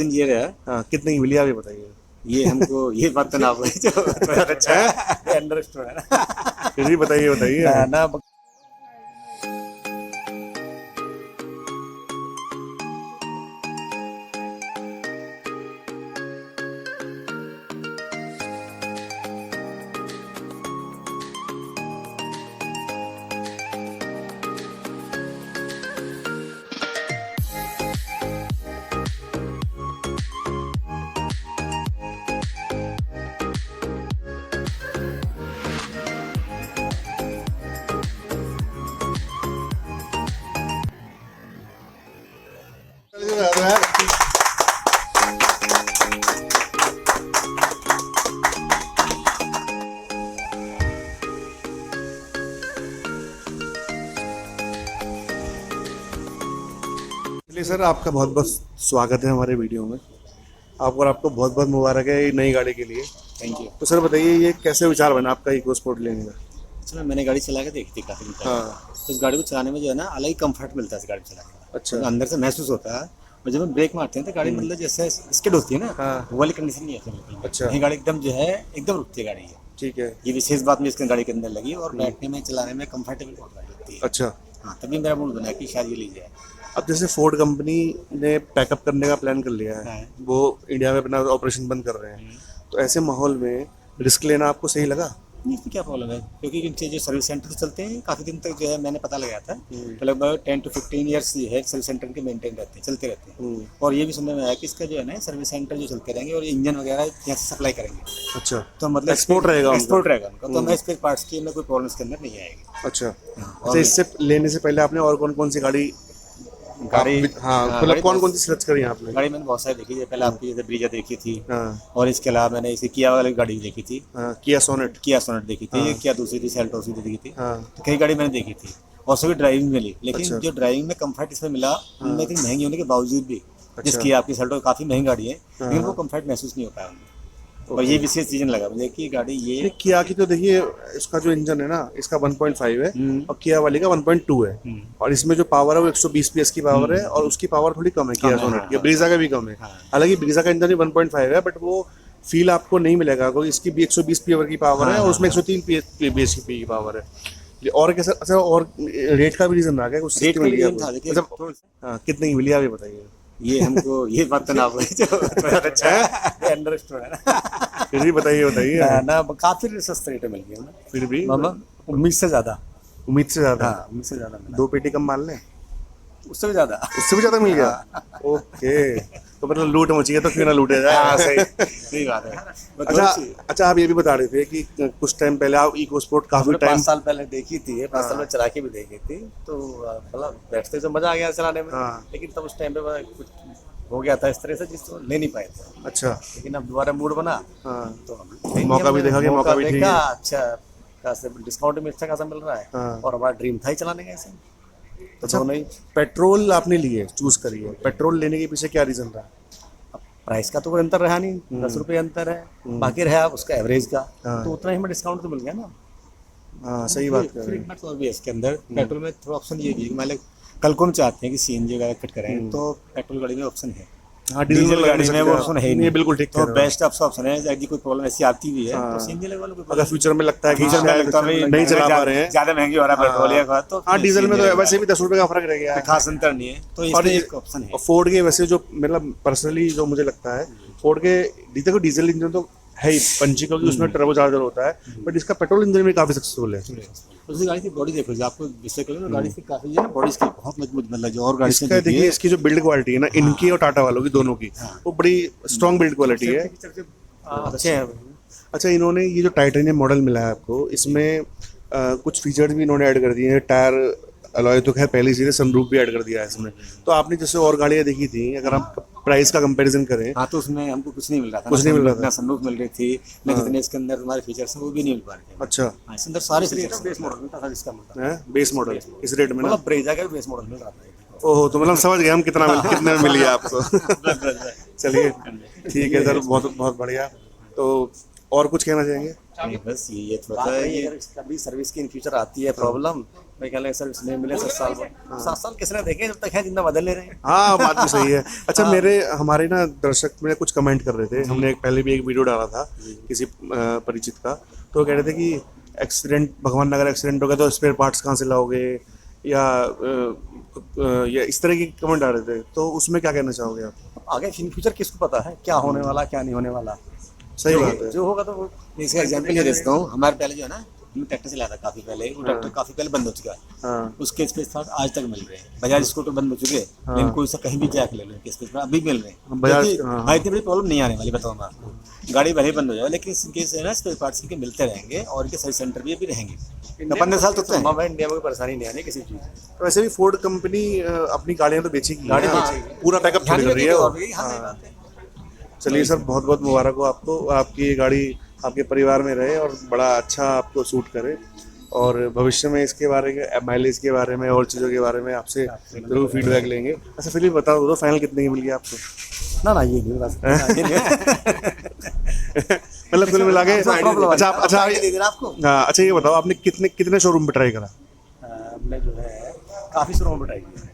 Engineer है। हाँ, कितने की मिली आप ये बताइए। ये हमको ये बात तो ना बोले जो बहुत अच्छा है। ये अंडरस्टूड है ना। फिर भी बताइए बताइए। ना ना चलिए सर, आपका बहुत बहुत स्वागत है हमारे वीडियो में। आपको बहुत बहुत मुबारक है ये नई गाड़ी के लिए। Thank you. तो सर बताइए, ये कैसे विचार बना आपका इको स्पोर्ट लेने का? अच्छा, मैंने गाड़ी चला के देखी थी काफी दिन पहले। हाँ। तो इस गाड़ी को चलाने में जो है ना अलग ही कंफर्ट मिलता है इस गाड़ी को चलाने का। अच्छा। मतलब अंदर से महसूस होता है। और जब हम ब्रेक मारते हैं तो गाड़ी मतलब जैसे स्किड होती है ना, हाँ। वो वाली कंडीशन नहीं है बिल्कुल भी। अच्छा। ये गाड़ी एकदम जो है एकदम रुकती है गाड़ी है। ठीक है। ये विशेष बात मुझे इसके गाड़ी के अंदर लगी और बैठने में चलाने में कंफर्टेबल बहुत गाड़ी लगती है। अच्छा। हाँ, तभी मेरा मूड बना कि शायद ये ली जाए। अब जैसे फोर्ड कंपनी ने पैकअप करने का प्लान कर लिया है, हाँ। वो इंडिया में अपना ऑपरेशन बंद कर रहे हैं, तो ऐसे माहौल में रिस्क लेना आपको सही लगा? नहीं, इसमें क्या प्रॉब्लम है, क्योंकि इनके जो सर्विस सेंटर चलते हैं काफ़ी दिन तक जो है मैंने पता लगाया था। तो लगभग 10 to 15 ईयर्स जो है सर्विस सेंटर के मेंटेन रहते हैं, चलते रहते हैं। और ये भी सुनने में आया कि इसका जो है ना सर्विस सेंटर जो चलते रहेंगे और ये इंजन वगैरह यहाँ से सप्लाई करेंगे। अच्छा। तो मतलब एक्सपोर्ट रहेगा उनका? एक्सपोर्ट रहेगा उनका। तो मैं स्पेयर पार्ट्स की में कोई प्रॉब्लम इसके अंदर नहीं आएगी। अच्छा। हाँ, अच्छा, इससे लेने से पहले आपने और कौन कौन सी गाड़ी गाड़ी हाँ, मतलब गाड़ी कौन कौन सी सर्च करी आपने? गाड़ी मैंने बहुत सारी देखी थी। पहले आपकी जैसे ब्रीजा देखी थी, हाँ। और इसके अलावा मैंने इसे किया वाली गाड़ी भी देखी थी। हाँ, किया सोनेट। किया सोनेट देखी थी, किया दूसरी थी सेल्टोस भी देखी थी। हाँ। तो कई गाड़ी मैंने देखी थी और सभी ड्राइविंग मिली, लेकिन अच्छा। जो ड्राइविंग में कंफर्ट इसमें मिला उनमें इतनी महंगी होने के बावजूद भी, अच्छा। जिसकी आपकी सेल्टो काफ़ी महंगी गाड़ी है, लेकिन वो कंफर्ट महसूस नहीं हो पाया उनमें। और ये विशेष चीज़ लगा मुझे कि गाड़ी ये किया की तो देखिए, इसका जो इंजन है ना, इसका 1.5 है और किया वाली का 1.2 है। और इसमें जो पावर है वो 120 PS की पावर है, और उसकी पावर थोड़ी कम है किया सोनेट की। ब्रीजा का भी कम है। हालांकि ब्रीजा का इंजन भी 1.5 है, बट वो फील आपको नहीं मिलेगा, क्योंकि इसकी भी 120 PS की पावर है और उसमें 103 PS की पावर है। और कैसा? अच्छा, और रेट का भी रीजन रहा क्या? कुछ रेट का मिल गया रीजन था। देखिए मतलब? हाँ, कितने की मिली आप ये बताइए। ये हमको ये बात तो ना बोले जो बहुत अच्छा है। ये अंडरस्टूड है ना। फिर भी बताइए बताइए। ना काफ़ी सस्ते रेट में मिल गया ना। फिर भी उम्मीद से ज़्यादा। उम्मीद से ज्यादा? हाँ, उम्मीद से ज़्यादा मिला। 2 पेटी कम मान लें? उससे भी ज़्यादा। उससे भी ज्यादा मिल गया? ओके, तो मतलब लूट मची है, तो क्यों ना लूटे जाए। हाँ, सही बात है। अच्छा। अच्छा, आप ये भी बता रहे थे कि कुछ टाइम पहले आप इको स्पोर्ट काफी टाइम 5 साल पहले देखी थी, 5 साल में चला के भी देखी थी। तो मतलब बैठते तो मजा आ गया चलाने में। हाँ। लेकिन तब उस टाइम पे कुछ हो गया था इस तरह से जिसको ले नहीं पाए थे। अच्छा। लेकिन अब दोबारा मूड बना हाँ। तो मौका भी देखा कि मौका भी ठीक देखा। है। अच्छा खासा डिस्काउंट में अच्छा खासा मिल रहा है। हाँ। और हमारा ड्रीम था ही चलाने का ऐसे। तो अच्छा, दोनों ही पेट्रोल आपने लिए, चूज करी है, पेट्रोल लेने के पीछे क्या रीजन रहा? प्राइस का तो कोई अंतर रहा नहीं, 10 रुपये अंतर है। बाकी रहा उसका एवरेज का, हाँ। तो उतना ही हमें डिस्काउंट तो मिल गया ना। हाँ, सही बात कर फिर रहे एक हैं। बात और भी है इसके अंदर, पेट्रोल में थोड़ा ऑप्शन ये भी है कि मान लो कल को हम चाहते हैं कि सीएनजी वगैरह फिट करें, तो पेट्रोल गाड़ी में ऑप्शन है। हाँ, डीजल लगा गाड़ी नहीं में सकते वो आप। ऑप्शन है ही ये नहीं। बिल्कुल ठीक कह तो रहे हो। बेस्ट ऑप्शन है, यदि कोई प्रॉब्लम ऐसी आती भी है तो सीएनजी लगवा लो। अगर फ्यूचर में लगता है कि फ्यूचर में शायद लगता है नहीं चला पा रहे हैं, ज्यादा महंगी हो रहा है पेट्रोल या खास, तो हाँ, डीजल में तो वैसे भी 10 रुपए का फर्क रह गया है। खास अंतर नहीं है, तो और इसमें एक ऑप्शन है। फोर्ड के वैसे जो मतलब पर्सनली जो मुझे लगता है, फोर्ड के देखो डीजल इंजन तो है ही पंची, क्योंकि उसमें टर्बो चार्जर होता है, बट इसका पेट्रोल इंजन भी काफी सक्सेसफुल है। उसकी गाड़ी की बॉडी देखो, जो आपको विषय करें ना, गाड़ी की काफी है ना, बॉडी इसकी बहुत मजबूत, मतलब जो और गाड़ी से इसका देखिए, इसकी जो बिल्ड क्वालिटी है ना, इनकी और टाटा वालों की दोनों की, वो बड़ी स्ट्रॉन्ग बिल्ड क्वालिटी है। अच्छे हैं। अच्छा, इन्होंने ये जो टाइटेनियम मॉडल मिला है आपको, इसमें कुछ फीचर्स भी इन्होंने ऐड कर दिए हैं। टायर अलॉय तो खैर पहले से सनरूफ भी ऐड कर दिया है इसमें। तो आपने जैसे और गाड़ियाँ देखी थी, अगर हम प्राइस का कंपैरिजन करें, हाँ, तो उसमें हमको कुछ नहीं मिल रहा था। कुछ नहीं मिल रहा था। ना सनरूफ मिल रही थी, ना जितने इसके अंदर हमारे फीचर्स हैं वो भी नहीं मिल पा रहे थे। अच्छा, हाँ, इसके अंदर सारे फीचर्स बेस मॉडल मिलता था जिसका मतलब है बेस मॉडल इस रेट में ना? मतलब ब्रेजा का भी बेस मॉडल मिल रहा था। ओहो, तो मतलब समझ गए हम कितने में मिली है आपको। चलिए, ठीक है सर, बहुत बहुत बढ़िया। तो और कुछ कहना चाहेंगे? नहीं, बस ये थोड़ा सा ये कभी सर्विस की इन फ्यूचर आती है प्रॉब्लम, भाई कहने सर्विस नहीं मिले 7 साल बाद, 7 साल किसने देखे, जब तक है जिंदा बदल ले रहे हैं। हाँ बात भी सही है। अच्छा हमारे ना दर्शक में कुछ कमेंट कर रहे थे, हमने पहले भी एक वीडियो डाला था किसी परिचित का, तो कह रहे थे कि एक्सीडेंट, भगवान नगर एक्सीडेंट हो गया तो स्पेयर पार्ट्स कहाँ से लाओगे, या इस तरह के कमेंट आ रहे थे, तो उसमें क्या कहना चाहोगे आप? आगे इन फ्यूचर किसको पता है क्या होने वाला क्या नहीं होने वाला। सही बात है। जो होगा तो वो इसका एग्जांपल ये देता हूँ, हमारे पहले जो है ना, हमने ट्रैक्टर चलाया था काफी पहले, वो ट्रैक्टर काफी पहले बंद हो चुका है, हाँ उसके स्पेस पार्ट आज तक मिल रहे हैं। बजाज स्कूटर बंद हो चुके हैं, लेकिन कोई सा कहीं भी जैक ले लो, इसके स्पेस पार्ट अभी मिल रहे हैं। बजाज, हाँ। इतनी बड़ी प्रॉब्लम नहीं आने वाली, बताऊँ मैं आपको। गाड़ी भले ही बंद हो जाए, लेकिन इनके से ना स्पेयर पार्ट्स इनके मिलते रहेंगे, और इनके सर्विस सेंटर भी अभी रहेंगे। 15 साल तक तो संभव है इंडिया में कोई परेशानी नहीं आनी किसी चीज की। तो वैसे भी फोर्ड कंपनी अपनी गाड़ियां तो बेचेगी, गाड़ी हाँ, बेचेगी। पूरा बैकअप छोड़ कर रही है वो। हाँ। चलिए सर, बहुत बहुत मुबारक हो आपको, आपकी ये गाड़ी आपके परिवार में रहे और बड़ा अच्छा आपको सूट करे, और भविष्य में इसके बारे में, माइलेज के बारे में और चीज़ों के बारे में आपसे जरूर फीडबैक लेंगे। अच्छा फिर भी बताओ दो, फाइनल कितने की मिल गई आपको? ना ये नहीं बस मतलब कुल मिला के अच्छा दे देना आपको। हाँ, अच्छा ये बताओ आपने कितने शोरूम पे ट्राई करा? हमने जो है काफी शोरूम पे ट्राई किया,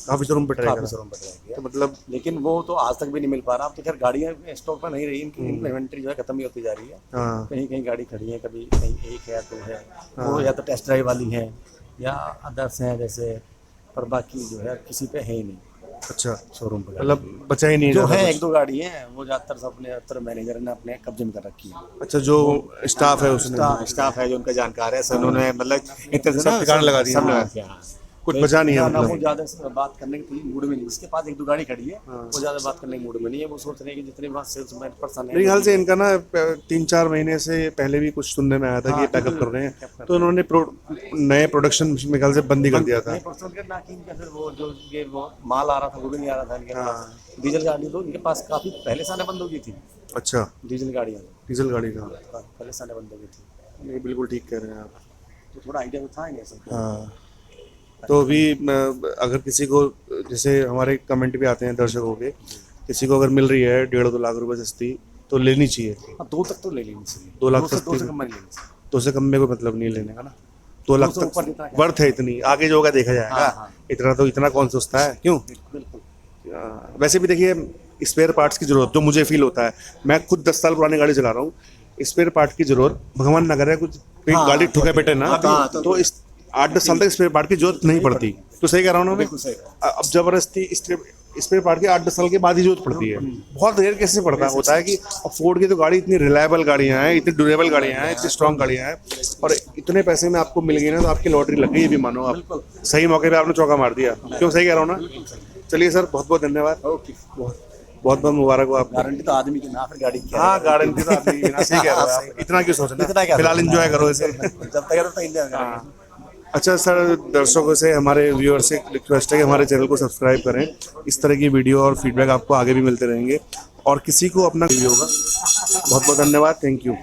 काफी शोरूम पे ट्राई काफी करा, शोरूम पे ट्राई किया, तो मतलब लेकिन वो तो आज तक भी नहीं मिल पा रहा। अब तो खैर गाड़ियाँ स्टॉक में नहीं रही, इनकी इन्वेंट्री जो है खत्म ही होती जा रही है। हाँ कहीं कहीं गाड़ी खड़ी है, कभी कहीं एक है दो है, वो या तो टेस्ट ड्राइव वाली है या अदर्स हैं जैसे, पर बाकी जो है किसी पे है ही नहीं अच्छा, शोरूम पे। मतलब बचा ही नहीं जो ज़्यादा है कुछ। 1-2 गाड़ी है, वो ज्यादातर सब अपने मैनेजर ने अपने कब्जे में कर रखी है। अच्छा, जो स्टाफ है उसने स्टाफ है जो उनका जानकार है, सर उन्होंने मतलब इतने से सब ठिकाने लगा दिए, सब लगा हाँ। दिया, हाँ। कुछ बचा नहीं है ना वो मतलब। ज्यादा बात करने की मूड में नहीं, जिसके पास 1-2 गाड़ी खड़ी है वो ज्यादा बात करने के मूड में नहीं है। वो सोच रहे हैं कि जितने पास सेल्समैन पर्सन है, मेरे ख्याल से इनका ना 3-4 महीने से पहले भी कुछ सुनने में आया था कि ये पैकअप कर रहे हैं, तो उन्होंने नए प्रोडक्शन मेरे ख्याल से बंद ही कर दिया था। पर्सन के ना कि इनका फिर वो जो ये वो माल आ रहा था वो भी नहीं आ रहा था इनके पास। डीजल गाड़ी तो इनके पास काफी पहले से आने बंद हो गई थी, अच्छा, डीजल गाड़ियाँ डीजल गाड़ी का, पहले से आने बंद हो गई थी। नहीं बिल्कुल ठीक कह रहे हैं आप। तो थोड़ा आइडिया तो था इन्हें सबको। हाँ, तो अभी अगर किसी को, जैसे हमारे कमेंट भी आते हैं दर्शकों के, किसी को अगर मिल रही है 1.5-2 लाख रुपए सस्ती तो लेनी चाहिए। हाँ, 2 तक तो ले लेनी चाहिए। 2 लाख 2 से कम नहीं लेनी चाहिए। 2 से कम में कोई मतलब नहीं लेने का ना, 2 लाख 2 से ऊपर जितना तक वर्थ है, इतनी आगे जो होगा देखा जाएगा। हाँ। इतना कौन सोचता है, क्यों? बिल्कुल। वैसे भी देखिए, स्पेयर पार्ट्स की जरूरत जो मुझे फील होता है, मैं खुद 10 साल पुरानी गाड़ी चला रहा हूँ, स्पेयर पार्ट की जरूरत भगवान नगर है, कुछ गाड़ी ठुके पेटे ना, तो इस 8-10 साल तक स्पेयर पार्ट की जरूरत नहीं पड़ती। तो सही कह रहा हूँ ना मैं? बिल्कुल सही कहा। अब जबरदस्ती स्पेयर पार्ट की 8-10 साल के बाद ही जरूरत पड़ती है, बहुत रेयर कैसे पड़ता होता है कि अब फोर्ड की तो गाड़ी इतनी रिलायबल गाड़ियाँ हैं, इतनी ड्यूरेबल गाड़ियाँ हैं, इतनी स्ट्रॉन्ग गाड़ियाँ हैं, और इतने पैसे में आपको मिल गई ना, तो आपकी लॉटरी लग गई, ये भी मानो आप। सही मौके पे आपने चौका मार दिया, क्यों? सही कह रहा हूँ ना? चलिए सर, बहुत बहुत धन्यवाद, ओके। बहुत बहुत मुबारक हो आपको। गारंटी तो आदमी की ना, फिर गाड़ी की। हाँ, गारंटी तो आदमी की ना, सही कह रहे हो आप। इतना क्यों सोचना, इतना क्या फिलहाल सोचना? एंजॉय करो इसे। जब तक है तब तक इंडिया में। अच्छा सर, दर्शकों से, हमारे व्यूअर से रिक्वेस्ट है कि हमारे चैनल को सब्सक्राइब करें, इस तरह की वीडियो और फीडबैक आपको आगे भी मिलते रहेंगे, और किसी को अपना वीडियो होगा। बहुत बहुत धन्यवाद, थैंक यू।